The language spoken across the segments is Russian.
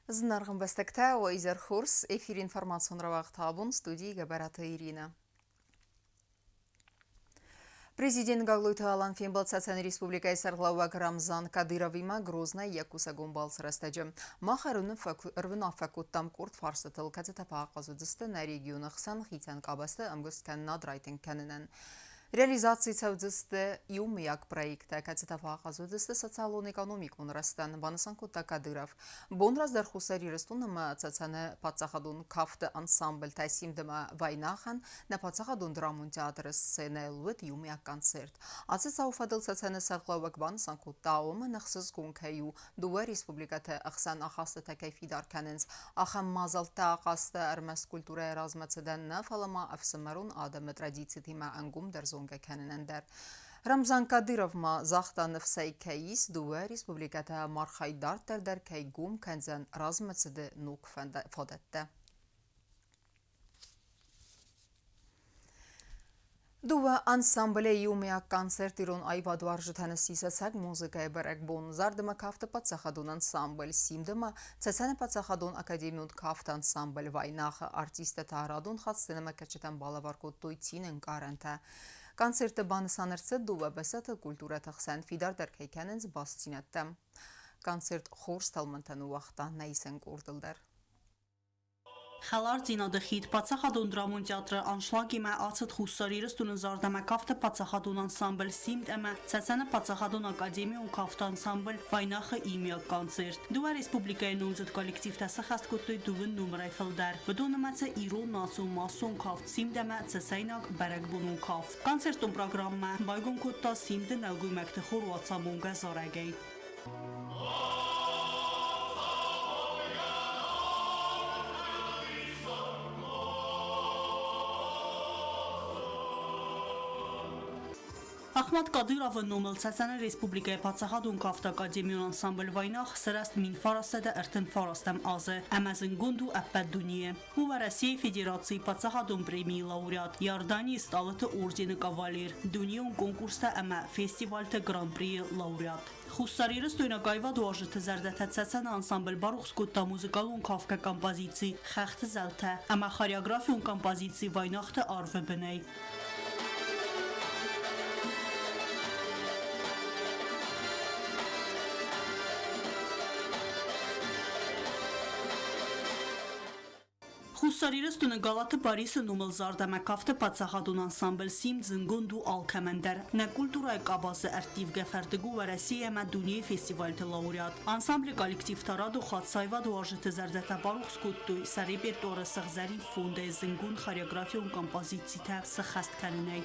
Знарган Бестекте و ایزر خورس افیر інформаціон равах табун студии Габарата Ирина. Президент Гаглуйта Алан Фимбал Цацан Республика Сарлауак Рамзан Кадыровима Грозна Якуса Гумбалс Растаджа. Махарун рвна факуттам курт фарсатыл кацетапа қазудысты на регионах сан хитан кабасты амгусткен надрайтен кеннен. Реализации цаудысты юмяк проекта кацетапа қазудысты социалон-экономикун растан Банасанкута Кадыров. Бон раздар хусари растунама Цацаны пацахадун кафты ансамбль тасимдыма вайнахан на пацахадун драмун театры сцены лвыт юмяк концерт. Аци сауфадыл Цацаны сарклауак Банасанкута аума нахсыз гункаю дуа республиката ахсан ахасты такайфидар кененс. Ахам мазалта ахасты армас культура размацыдан нафалама афсамарун адамы традиции тима ангум дарзонга кененендер. Рамзан Кадыровма захтан всей кейс дуа республиката мархайдар тердер кейгум кензен размацыды нук фадетте. Дуа ансамбле юмяк концерт ирон айвадваржы тәнісісі сәк музыкай бәрәк бон зардыма кафты пацахадун ансамбль симдыма цәсәні пацахадун академиун кафты ансамбль вайнахы артисты тарадун хатстыныма кәчетен балаваркут туйтинын каранта. Концерты баны санырсы дуа бәсәті культура тақсан фидар дәркейкәнінз бастинеттім. Концерт хорс талмантаны уақта нәйсен көрділдер. Խալար ծինադխիտ պացախադուն դրամուն տեատրը անշլագի մա ացըտ խուսարիրստունը զարդամա կավտը պացախադուն անսամբլ սիմդ էմը ծացանը պացախադուն ակադեմիուն կավտը անսամբլ վայնախը իմյակ կոնցերտ։ Դուա ռեսպուբլիկայի նունձըտ կոլեկտիվ տասախաստ կոտոյ դուվն նումրայ ֆլդար։ Բդոնը մացը իրոն նասու մասուն կավտ սիմդ էմը ծեսայնակ բարակ բունուն կավ։ Կոնցերտուն պրոգրամմա բայգուն կոտտա սիմդը նալգույ մեկտը խոր ուացամունգա զարագեյ։ Ахմад Կադիրովը նոմել Ցածանը Ռեսպուբլիկայի Պացախադուն կավտ ակադեմիոն անսամբլ վայնախ սրաստ մին ֆարասեդը ըրտն ֆարաստեմ ազը Ամազն գունդու ապպետ դունիե Հուվա Ռասիայի Ֆեդերացիի Պացախադուն պրեմիի լաուրյատ Յարդանի ստալըթը օրդենը կավալիր դունիոն կոնկուրսը ամա ֆեստիվալթը գրանպրիի լաուրյատ Խուսարիրս տույնակայվա դուաժը զարդաթա Ցածանը անսամբլ բարուխ սկուտտա մուզիկալուն կավկա կամպազիցի խեղթը զալթա ամա խարիագրաֆիոն կամպազիցի վայնախտը արվը բնեյ Խուսարիրստունը գալատը բարիսը նումել զարդամա կավտը պացախադուն անսամբլ սիմ ձնգոնդու ալքամենդեր նա կուլտուրայ կաբասը արտիվ գեֆերդգու վարասիի ամա դունիի ֆեստիվալթը լաուրյատ անսամբլի կոլեկտիվ տարադու խատսայվա դուաժը զարդատա բարուխ սկուտտույ սարիպերտորը սղզարի ֆոնդե զնգուն խարիագրաֆիոն կամպազիցիթա սխաստ կանունեյ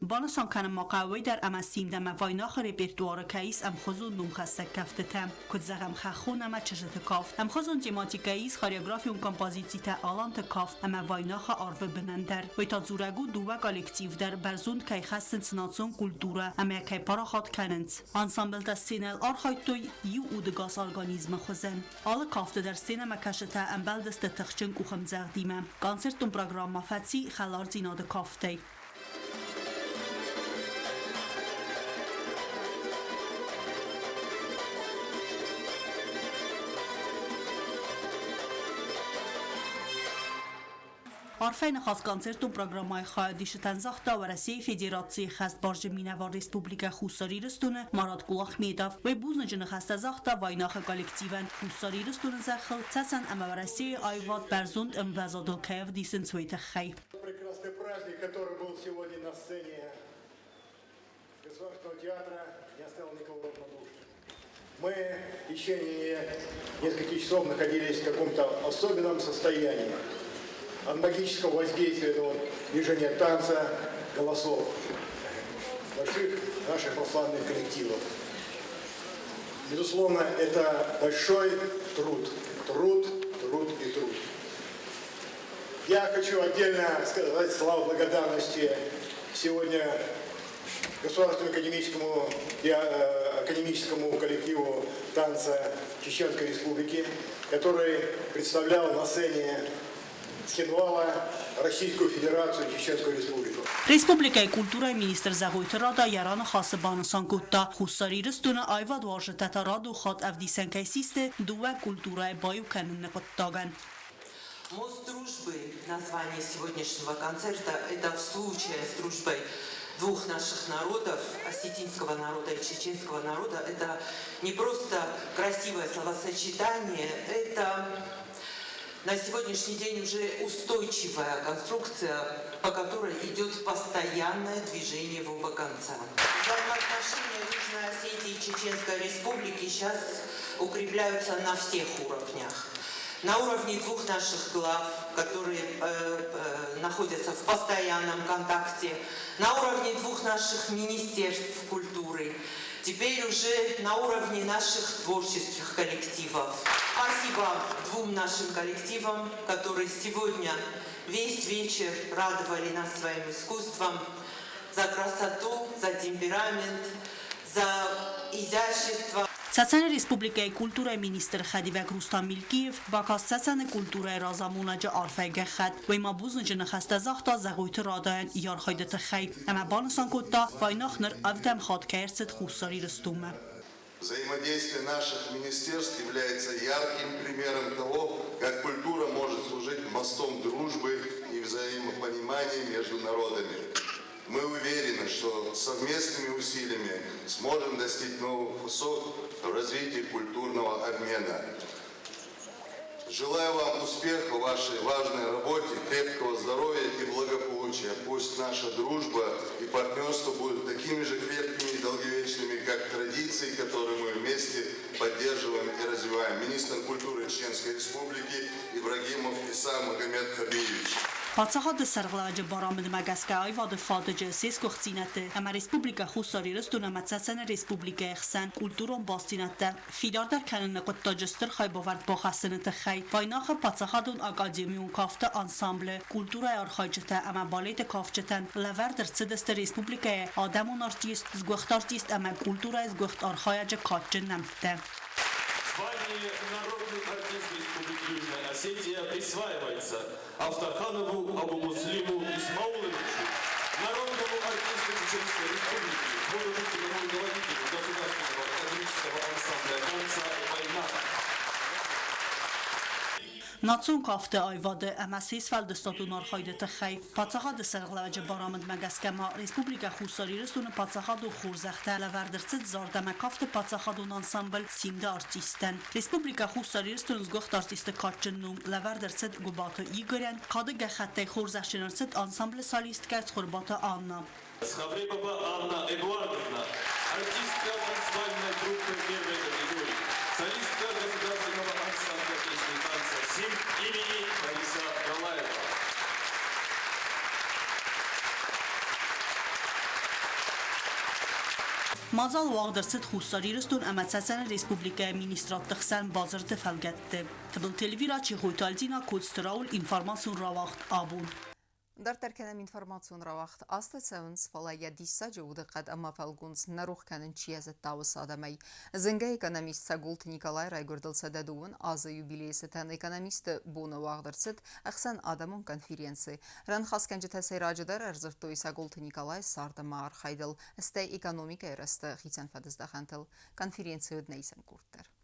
Բանասանքանը մակավոյ դար ամա սիմդամա վայնախը ռեպերտուարը կայիս ամխոզուն նում խաստակ կավտտամ, կոդզաղ ամխախուն ամա չժտը կավ, ամխոզուն տեմատիկայիս խարիագրաֆիոն կամպազիցիթա ալանտը կավ, ամա վայնախը արվը բնանդար, վայտածուրագու դուվա կոլեկտիվ դար բարզուն կայ խաստն ծնացուն կուլտուրա, ամա կայ պարախատ կանենց, անսամբլտա սենել արխայտոյ յու ու դգաս արգանիզմը խոզեն, ալը կավտը դար սենա մակաշտա ամբալդստը թխչն կուխմ ձաղդիմը, կոնցերտուն պրոգրամմա ֆացի խալար ծինադը կավտեյ Արֆայնը խաս կոնցերտում պրոգրամայի խայադիշը տանզախտա Վարասիայի Ֆեդերացիի խաստ բարժը մինավար ռեսպուբլիկա խուսարիրստունը մարատ կուլախ մեդավ վայ բուզնը ջնը խաստազախտա վայնախը կոլեկտիվան խուսարիրստունը զախլ ծասան ամա Վարասիայի այվատ բարզունդ ըմվազադոքայվ դիսնցույթը խայ Прекрасный праздник, который был сегодня на сцене Государственного театра, не оставил никого равнодушным. Мы в течение нескольких часов находились в каком-то особенном состоянии. От магического воздействия этого движения танца, голосов больших наших прославленных коллективов. Безусловно, это большой труд. Труд и труд. Я хочу отдельно сказать слова благодарности сегодня Государственному академическому коллективу танца Чеченской Республики, который представлял на сцене Схинвала Российскую Федерацию, Чеченскую Республику. Республикայի կուլտուրայի մինիստրը Զաղույթրադա Յարանը խասը բանասան կուտտա խուսարիրստունը այվադ վարժետատա ռադու խատ ավդիսենկայ սիստը դուվա կուլտուրայի բայու կանն նկոտտագան. Мост дружбы, название сегодняшнего концерта, это в случае с дружбой двух наших народов, осетинского народа и чеченского народа, это не просто красивое словосочетание, это на сегодняшний день уже устойчивая конструкция, по которой идет постоянное движение в оба конца. Взаимоотношения Южной Осетии и Чеченской Республики сейчас укрепляются на всех уровнях. На уровне двух наших глав, которые находятся в постоянном контакте, на уровне двух наших министерств культуры, теперь уже на уровне наших творческих коллективов. Спасибо двум нашим коллективам, которые сегодня весь вечер радовали нас своим искусством, за красоту, за темперамент, за изящество. Ցացանը Ռեսպուբլիկայի կուլտուրայի մինիստրը Խադիվակ Ռուստամ Միլկիև բակաս ցացանը կուլտուրայի ռազամունաջը արֆայգը խատ վայմա բուզնջը նխաստազախտա զաղույթը ռադայան իարխայդը խայ ամա բանասան կոտտա վայնախնր ավդամ խատքայրցդ խուսարի ռստումը. Взаимодействие наших министерств является ярким примером того, как культура может служить мостом дружбы и взаимопонимания между народами. Мы уверены, что совместными усилиями сможем достичь новых высот в развитии культурного обмена. Желаю вам успеха в вашей важной работе, крепкого здоровья и благополучия. Пусть наша дружба и партнерство будут такими же крепкими и долговечными, как традиции, которые мы вместе поддерживаем и развиваем. Министр культуры Чеченской Республики Ибрагимов Иса Магомед Хабиевич. Բացահատը սրղլաջը բարամդ մագասկա այվադը ֆադջը սեսկողցինատը ամա ռեսպուբլիկա խուսարիրստուն ամա ցացանը ռեսպուբլիկա եղսան կուլտուրոն բաստինատը ֆիդարդար կանն նկոտտաջստր խայբովարդ բոխասնտը խայ վայնախը բացահատուն ակադեմիուն կաֆտը անսամբլը կուլտուրայի արխայջտը ամա բալետը կաֆճտան լավարդր ցդստը ռեսպուբլիկա ադամոն արտիստ զգուխտ արտիստ ամա կուլտուրայի զգուխտ արխայջը կաճնամտը Звание народный артист Республики Южная Осетия присваивается Автоханову Абу-Муслиму Исмауловичу, народному артисту Чеченской Республики, художественному руководителю государственного академического ансамбля танца «Война». Նացուն կավտը այվադը ամասիս վալդստատուն արխայդը խայ բացախադը սրղլաջը բարամդ մագասկամա ռեսպուբլիկա խուսարիրստունը բացախադու խուրզախտը լավարդրցդ զորդամա կավտը բացախադուն անսամբլ սինդը արտիստեն ռեսպուբլիկա խուսարիրստուն զգողտ արտիստը կաճնում լավարդրցդ գուբատը իգորյան կադը գախատտե խուրզախշնարցդ անսամբլը սալիստ կայց խորբատը աննա Схавребова Анна Эдуардовна, артистка танцевальной группы первой категории, солистка государственного ансамбля песни и танца СИМ имени Бориса Галаева. Մազալ ուաղդրցդ խուսարիրստուն ամացասանը ռեսպուբլիկայի մինիստրատ տխսան բազր դվալգետտը թբլ տելվիրա չիղույթալձինա կուց տրաուլ ինվարմասուն ռավաղտ աբուն Դարտարկենեմ ինվարմացուն ռավաղտ աստացավն սվալայա դիսաջը ուդղատ ամավալգունց նարուխ կանն չիազը տավս ադամայ զնգա էկономիստ սագուլտ Նիկոլայ Ռայգորդել սադադուын ազը юбилейսետան էկономիստ բունը ուաղդրցդ ախսան ադամուն կոնֆերենցի ռան խասկան ջթասեյ ռաջդար արզրտոյ սագուլտ Նիկոլայ սարդամա արխայդել ստե էկономիկա երստը խիցան ֆադыздախանտել կոնференցիոդ նեյսան կուրտեր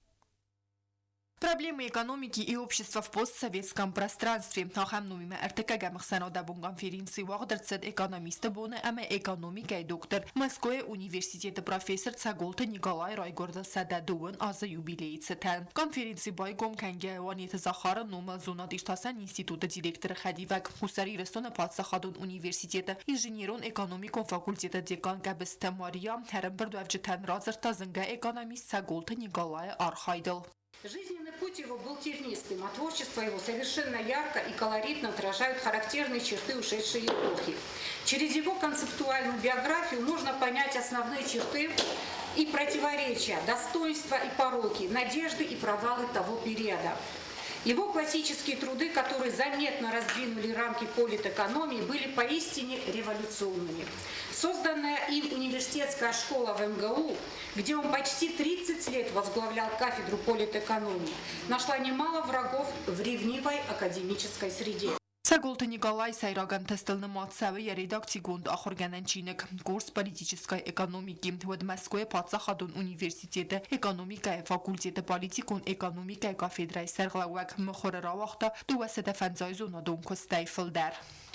Проблемы экономики и общества в постсоветском пространстве. Ахамнумиме РТК Гамахсанодабун конференции Уахдерцед экономиста Боне Аме экономика и доктор Москвы университета профессор Цаголта Николай Райгорда Сададуын азы юбилейцетен. Конференции Байгом Канге Ванета Захара Нумал Зунадиштасан института директора Хадивак Хусари Рестона Пацахадун университета инженерон экономикон факультета декан Габеста Мария Харамбердуавджетен Разерта Зенга экономист Цаголта Николай Архайдел. Жизненный путь его был тернистым, а творчество его совершенно ярко и колоритно отражают характерные черты ушедшей эпохи. Через его концептуальную биографию можно понять основные черты и противоречия, достоинства и пороки, надежды и провалы того периода. Его классические труды, которые заметно раздвинули рамки политэкономии, были поистине революционными. Созданная им университетская школа в МГУ, где он почти 30 лет возглавлял кафедру политэкономии, нашла немало врагов в ревнивой академической среде. Сагулта Николай Сайраган тестылны Савы редакции гунд Ахоргананчинек, курс политической экономики в Москве Пацахадун университета, экономика и факультета политикун экономика и кафедрой Серглауак Мхорравахта, дуасета фанзайзуна дунку Стейфелдер.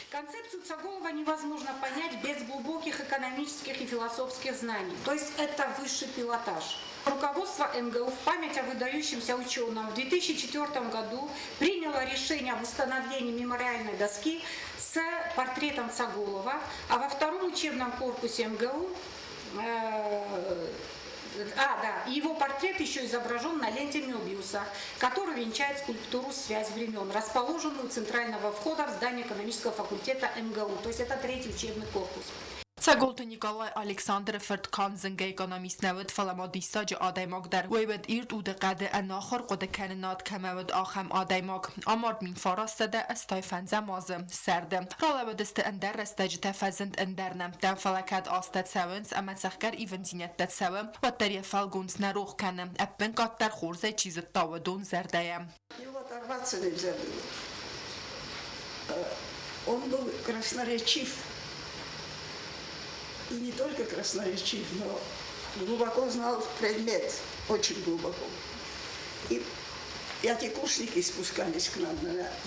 Концепцию Цаголова невозможно понять без глубоких экономических и философских знаний. То есть это высший пилотаж. Руководство МГУ в память о выдающемся ученом в 2004 году приняло решение об установлении мемориальной доски с портретом Цаголова, а во втором учебном корпусе МГУ его портрет еще изображен на ленте Мёбиуса, который венчает скульптуру «Связь времен», расположенную у центрального входа в здание экономического факультета МГУ. То есть это третий учебный корпус. Сагулта Николай Александр Фертканзенге экономист навод фаламадистаج آدماغ در ویبد ایرد او دقده اناخر قد کننات کمود آخم آدماغ آمارد من فارست ده استایفن زمازم سرده رالبد است اندر رستج تفزند اندرنم دن فلکد آستد سوانس اما سخگر ایون زینت دد سوام و دری فالگونس نروخ کنم اپن قد در خورزه چیز تاودون زرده Его оторваться нельзя было. Он был красноречив. И не только красноречив, но глубоко знал предмет, очень глубоко. И пятикурсники спускались к нам,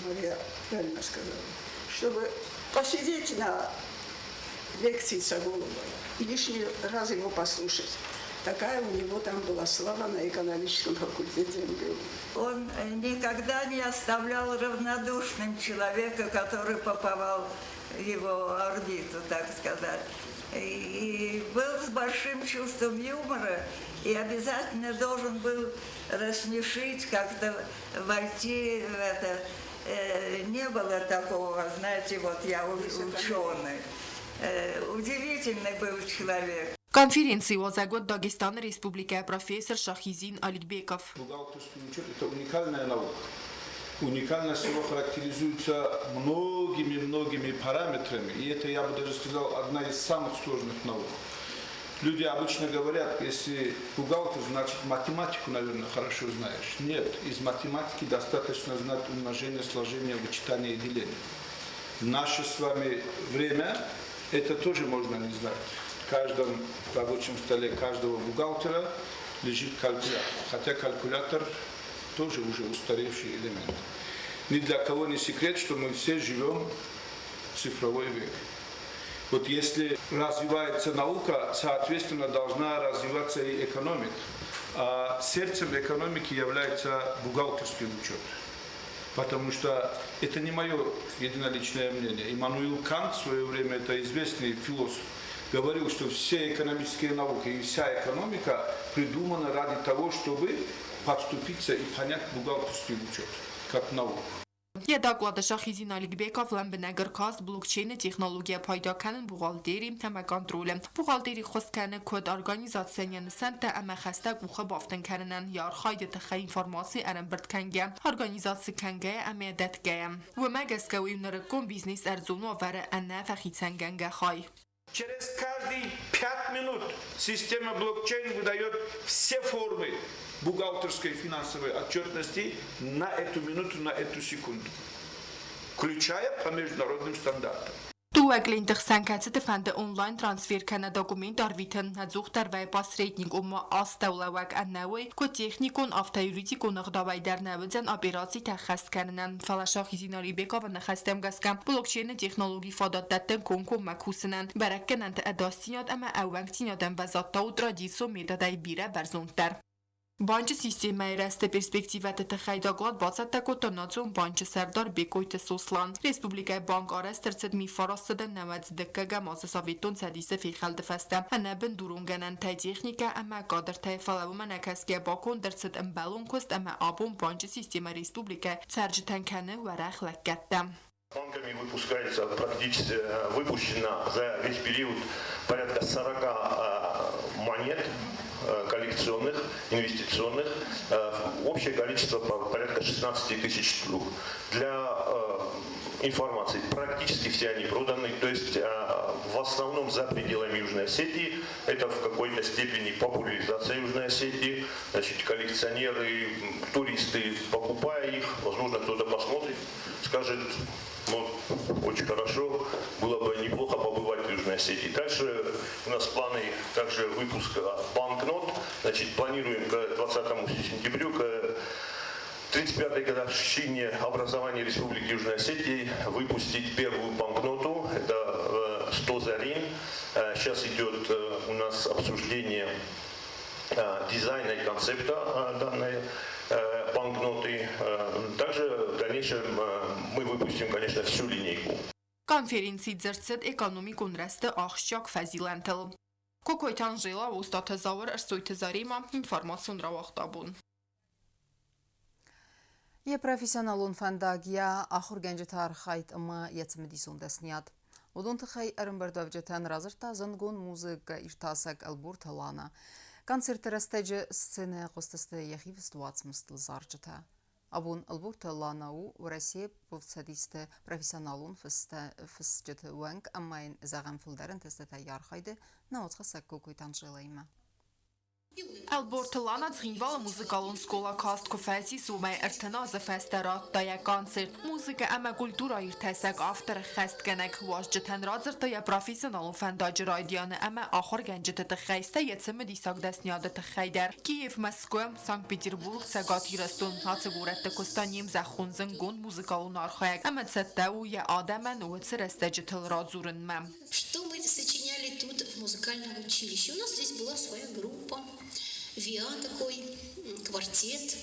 Мария правильно сказала, чтобы посидеть на лекции Цаголова и лишний раз его послушать. Такая у него там была слава на экономическом факультете МГУ. Он никогда не оставлял равнодушным человека, который попал в его орбиту, так сказать. И был с большим чувством юмора, и обязательно должен был рассмешить, как-то войти в это. Не было такого, знаете, вот я ученый. Удивительный был человек. Конференции Озагод Дагестан Республика профессор Шахизин Аликбеков. Бухгалтерский учет – это уникальная наука. Уникальность его характеризуется многими параметрами, и это, я бы даже сказал, одна из самых сложных наук. Люди обычно говорят, если бухгалтер, значит математику, наверное, хорошо знаешь. Нет, из математики достаточно знать умножение, сложение, вычитание и деление. В наше с вами время это тоже можно не знать. В каждом рабочем столе каждого бухгалтера лежит калькулятор, хотя калькулятор тоже уже устаревший элемент. Ни для кого не секрет, что мы все живем в цифровой век. Вот если развивается наука, соответственно, должна развиваться и экономика. А сердцем экономики является бухгалтерский учет. Потому что это не мое единоличное мнение. Иммануил Кант в свое время, это известный философ, говорил, что все экономические науки и вся экономика придуманы ради того, чтобы подступиться и понять бухгалтерский учет, как науку. Doklada Şahizin Alикбеков Lambenegger blockchain texnologiya payda kanın buğalderi hem kontrolü. Buğalderi xostkanı kod organizasyonyan sente ama xastak uxa baftan kanınan yar xayda tıxa informasi aran birtkenge. Organizasyon kenge ama detge. Ve megaska uynarıkon biznes erzunu vere anna faxitsengenge xay. Через каждые 5 минут система блокчейн выдает все формы бухгалтерской и финансовой отчетности на эту минуту, на эту секунду, включая по международным стандартам. Toegleintig sankatsete van de online transfer kan document arviten zochter wij pasrekening om astawlawak annawi ko technikon aftajuritikon gdawai در نوزن operatie تخص کردن فلاشاخیزین Alibekov نخستم گسکم بلوکچین تکنولوژی فادات دادن کنکو مکوسنن برکنند اداستیات اما اوانگتینادن و زاتا و ترادیسو میدادای بیره برزونتر. Банчы системай расты перспективаты тахайдаглад бацаттако тонацун банчы сардар бекойты сослан. Республикай банк арастырцыд мифарастыда навадздыккага мазы советон садисы фейхалды фаста. Анабын дурунганан тай техника ама кадр тай фалавума накаске бакон дырцыд имбалон куст ама абун банчы система республика царджитан каны варах лаккатта. Банками практически выпущено за весь период порядка 40 монет коллекционных, инвестиционных, общее количество порядка 16 тысяч штук. Для информации. Практически все они проданы. То есть в основном за пределами Южной Осетии. Это в какой-то степени популяризация Южной Осетии. Значит, коллекционеры, туристы, покупая их, возможно, кто-то посмотрит, скажет, ну, очень хорошо, было бы неплохо побывать в Южной Осетии. Дальше у нас планы также выпуска банкнот. Значит, планируем к 20 сентябрю, к 35-й годовщине образования Республики Южной Осетии выпустить первую банкноту. Это 100 зарин. Сейчас идет у нас обсуждение дизайна и концепта данной банкноты. Также в дальнейшем мы выпустим, конечно, всю линейку. Konferenții ձերցետ էկոնոմիկ ունրեստը աղշակ ֆազիլենտել։ Կոկոյթան ժելա ուստաթը զավր ըրսույթը զարիմա ինформацион равахтабун։ የፕሮፌሽናሉን ፈንዳጊያ አኹር ገንጅታር ኻይት እማ የትምዲሱን ደስኒያት ወዶን ተኻይ አረንበርዳቭ ጀታን ራዝርታ ዘንጎን ሙዚቃ ኢርታሰቅ አልቡር ተላና концерт растеж сцены қостасты яхивст вацмстл заржта абун албур таланау в России повсадисты профессионалун фсджет ванг амайн загам филдерен тестата ярхайды на отхасак кокойтан желайма Albortalana цхинвала музыкалун скола каст кофеси сумай эртеназа фестерат дая концерт музыка ама культура иртесак автор хаст генек вожжетен разерта я профессионалун фендаж радианы ама ахор генжете тхайста яцем дисак десняда тхайдер Киев Москва Санкт-Петербург сагати растун хацгуретте костаним захун зенгон музыкалун архаяк ама цеттау я адаман уц растежетел разурен мам. Что мы сочиняли тут в музыкальном училище? У нас здесь была своя группа. ВИА такой, квартет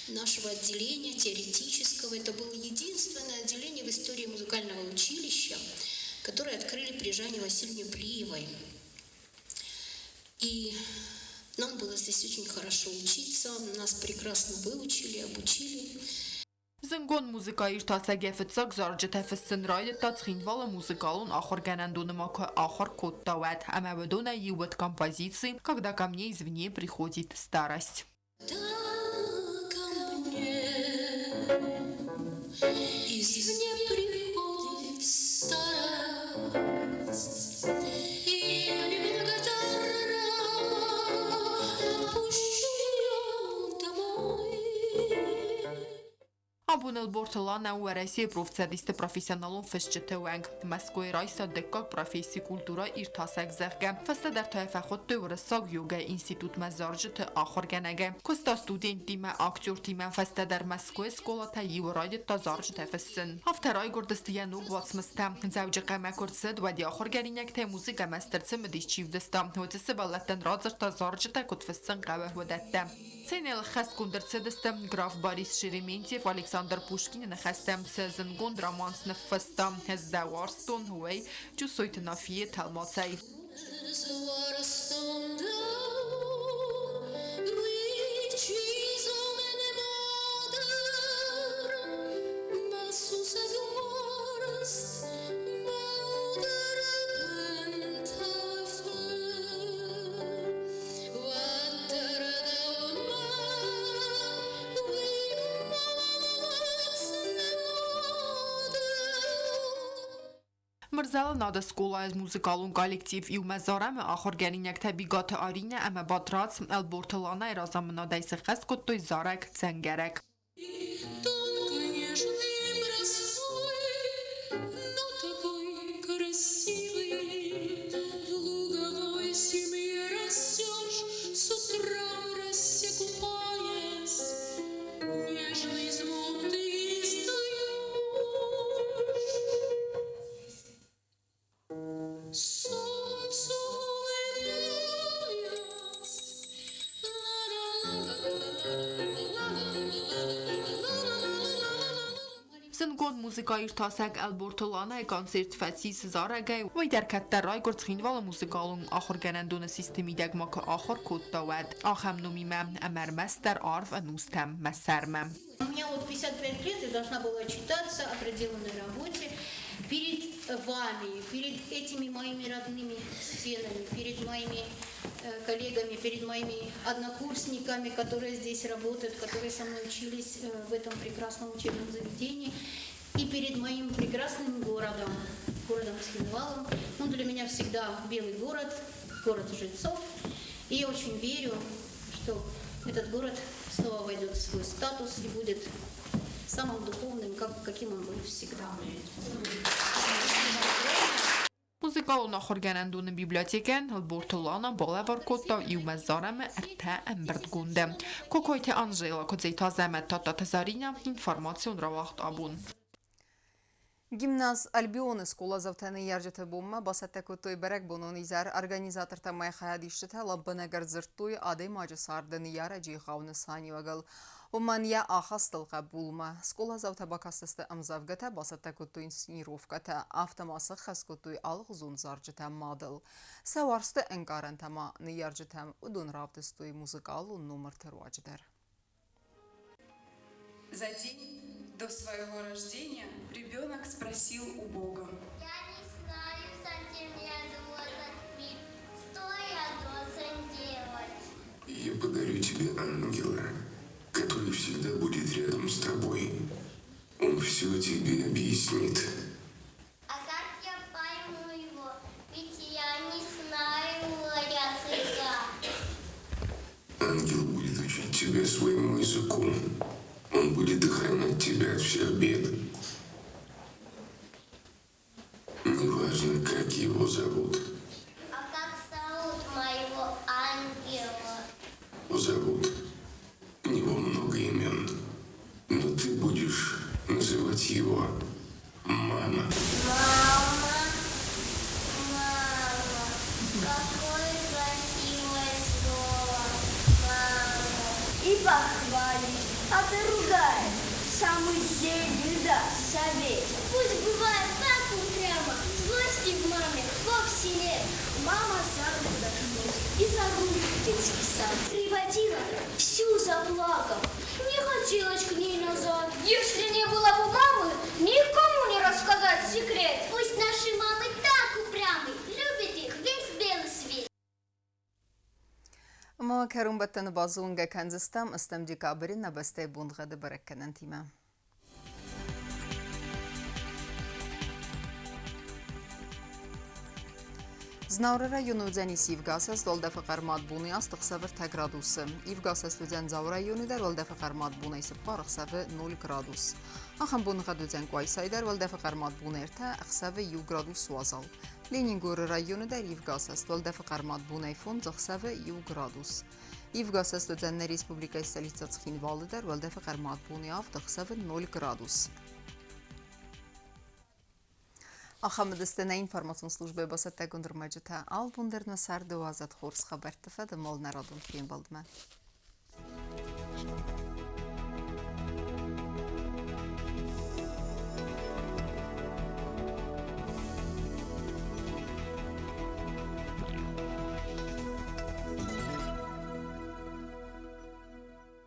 нашего отделения теоретического. Это было единственное отделение в истории музыкального училища, которое открыли при Жанне Васильевне Плиевой. И нам было здесь очень хорошо учиться, нас прекрасно выучили, обучили. Զնգոն մուզիկայի իրտասագեվծակ զարջետեվսն ռայդը տացխինվալը մузыкалун ахор генандунымака ахор коттауэт, амавадона юват композиции, когда ко мне извне приходит старость. Извне приходит старость, и я неблагодарна отпущу ее домой. Абун Алборталана у России профессионалисты профессионалун фсчте ванг Москвы райса декак профессии культура иртасак зерга фастадар тафахот теврсаг йога институт мазаржте ахор генеге коста студент тима актер тима фастадар Москвы школа таив райд тазаржте фсн авторай гордостияну вацмста завжа камакурсд вади ахор геринек те музыка мастерцем дичивдста хотсе балаттан разер тазаржте котфсн гаве водатта Ценел хаст кундерцедестем граф Борис Шереметьев Александр Пушкин нахастем сезонгон романс на фастам хездаварстон хуэй чувствуйте на фие талмацай. Մրզալը նադը սկոլա այս մուզիկալուն կոլեկտիվ իու մեզարամը ախոր գենինյակ թեբի գաթը արինը əmə բատրած əl բորթլանա երազամնադայսը խես կոտոյ զարակ ծենգերեք. Զնգոն մուզիկայի իրտասակ Ալբորտոլանա է կոնցերտ ֆացիս զարագայ վայ դերքատտար այ գործխինվալը մուզիկալուն ախոր գենանդունը սիստեմի դագմակը ախոր կոտտավad ախամնումի մեմ əmərməstər arv անուստəm məsərməm. У меня вот 55 лет, я должна была читаться о проделанной работе перед вами, перед этими моими родными стенами, перед моими коллегами, перед моими однокурсниками, которые здесь работают, которые со мной учились в этом прекрасном учебном заведении. и перед моим прекрасным городом Цхинвалом. Он для меня всегда белый город, город жильцов. И я очень верю, что этот город снова войдет в свой статус и будет самым духовным, каким он был всегда. Muzikal նախորգենանդունը բիբլիոթեկան հլբորթոլանը բոլավարկոտա իումազարամը արտա ըմբրդգունդը։ Կոկոյթե Անժելա կոծեյթա զամետ տատատազարինա ինформацион равахտ абուն։ Gimnaz Albion Skola zavtani yarjata bomma basattakuttoy barak bononizar organizator tamay khayadishta labbanagar zirttoy ade majasardan yara jihawna saniwagal Умания ахастыл қабулма. Скола завта бакастысты амзавгата басатtakuttoy инсценировката автомасы хаскутtoy алғызун заржата мадыл. Саварсты энкарантама нияржатам удун равдыстой музыкалу номер теруадждар. За день до своего рождения ребенок спросил у Бога: Я не знаю, зачем я должен мир, что я должен делать? Я подарю тебе ангела, который всегда будет рядом с тобой. Он все тебе объяснит. А как я пойму его? Ведь я не знаю языка. Ангел будет учить тебя своему языку. Он будет охранять тебя от всех бед. Неважно, как его зовут. А как зовут моего ангела? Зовут. У него много имен. Но ты будешь называть его мама. Мама, мама, какое красивое слово, мама. И похвалишь, а ты ругаешь. Самый день да совет. Пусть бывает так упрямо, злости в маме вовсе нет. Мама за руку дохнулась и за руку в детский сад приводила, всю заплакав. Не хотелось к ней назад. Если не было бы мамы, никому не рассказать секрет. Пусть наши мамы так упрямы, любят их весь белый свет. ما كرم بتن بازونگا كنزستم استم ديكابرين نبسته بوندغد بركنن تيما Znavra rayonu üzeni Ivgasas rolda faqarmat buni astıq savır gradusu. Ivgasas üzen Zav rayonu da rolda faqarmat buni ise qarıq savı 0 gradus. Axın bunu qad üzen Qoysaydar rolda faqarmat buni erta aqsavı 1 gradus suazal. Leningor rayonu da Ivgasas rolda faqarmat buni fon zaqsavı 1 gradus. Ivgasas üzen Respublika stolica Tsxinvalı da rolda faqarmat buni avdaqsavı 0 gradus. Ахамдыстына информацион службы басаттагундыр маджита ал бундерна сарды азат хорс хабар тфад мол народун кем болдма.